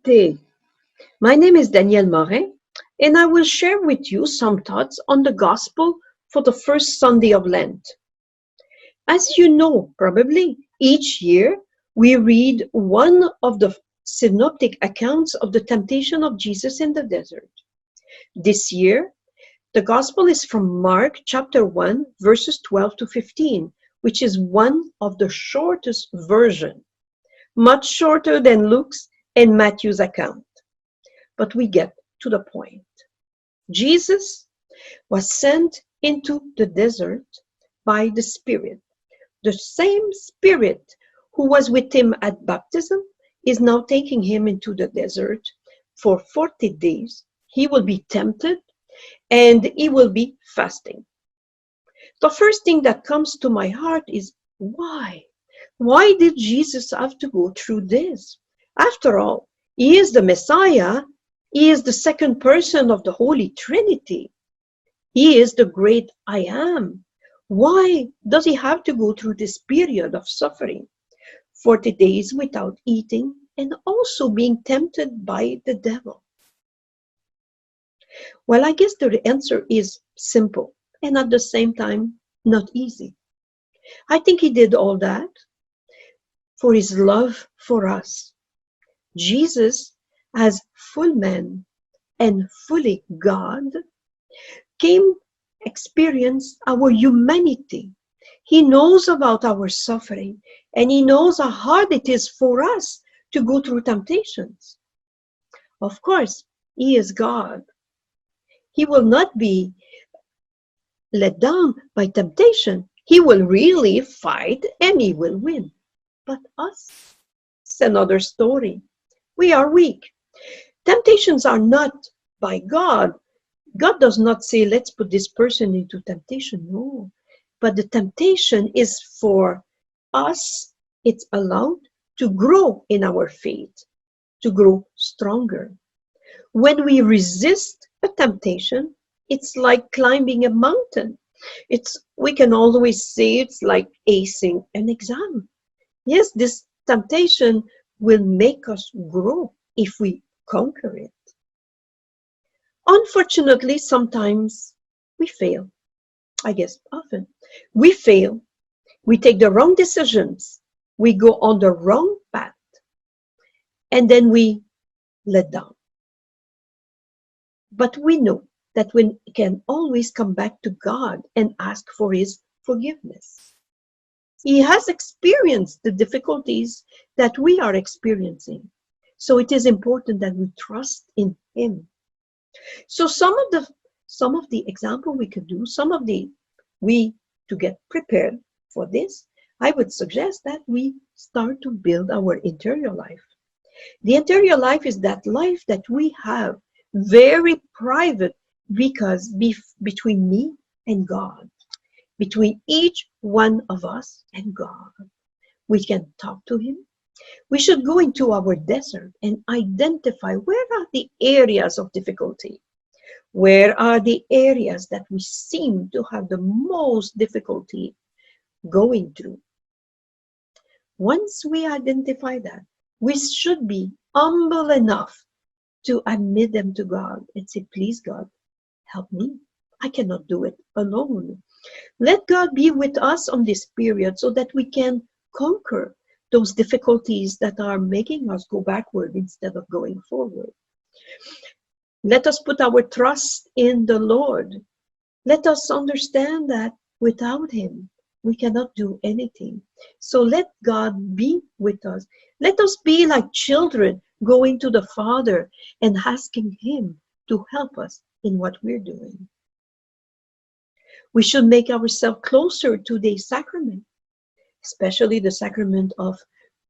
day. My name is Danielle Morin, and I will share with you some thoughts on the Gospel for the first Sunday of Lent. As you know, probably, each year we read one of the synoptic accounts of the temptation of Jesus in the desert. This year, the Gospel is from Mark chapter 1, verses 12 to 15, which is one of the shortest versions, much shorter than Luke's and Matthew's account. But we get to the point. Jesus was sent into the desert by the Spirit. The same Spirit who was with him at baptism is now taking him into the desert for 40 days. He will be tempted and he will be fasting. The first thing that comes to my heart is why? Why did Jesus have to go through this? After all, he is the Messiah. He is the second person of the Holy Trinity. He is the great I Am. Why does he have to go through this period of suffering? 40 days without eating and also being tempted by the devil. Well, I guess the answer is simple and at the same time not easy. I think he did all that for his love for us. Jesus, as full man and fully God, came experience our humanity. He knows about our suffering and he knows how hard it is for us to go through temptations. Of course, he is God. He will not be let down by temptation. He will really fight and he will win. But us, it's another story. We are weak. Temptations are not by God. God does not say, let's put this person into temptation. No. But the temptation is for us. It's allowed to grow in our faith, to grow stronger. When we resist a temptation, it's like climbing a mountain. We can always say it's like acing an exam. Yes, this temptation will make us grow if we conquer it. Unfortunately, sometimes we fail. I guess often. We fail. We take the wrong decisions. We go on the wrong path. And then we let down. But we know that we can always come back to God and ask for his forgiveness. He has experienced the difficulties that we are experiencing. So it is important that we trust in him. So some of the example we could do, to get prepared for this, I would suggest that we start to build our interior life. The interior life is that life that we have, very private, because between me and God, between each one of us and God, we can talk to him. We should go into our desert and identify where are the areas of difficulty. Where are the areas that we seem to have the most difficulty going through? Once we identify that, we should be humble enough to admit them to God and say, please God, help me. I cannot do it alone. Let God be with us on this period so that we can conquer those difficulties that are making us go backward instead of going forward. Let us put our trust in the Lord. Let us understand that without him, we cannot do anything. So let God be with us. Let us be like children going to the Father and asking him to help us in what we're doing. We should make ourselves closer to the sacrament, especially the sacrament of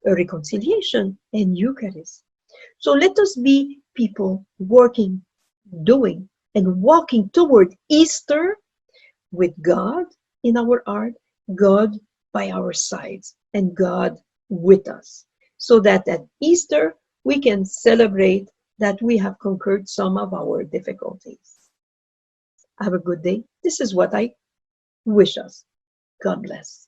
reconciliation and Eucharist. So let us be people working, doing, and walking toward Easter with God in our heart, God by our sides, and God with us. So that at Easter, we can celebrate that we have conquered some of our difficulties. Have a good day. This is what I wish us. God bless.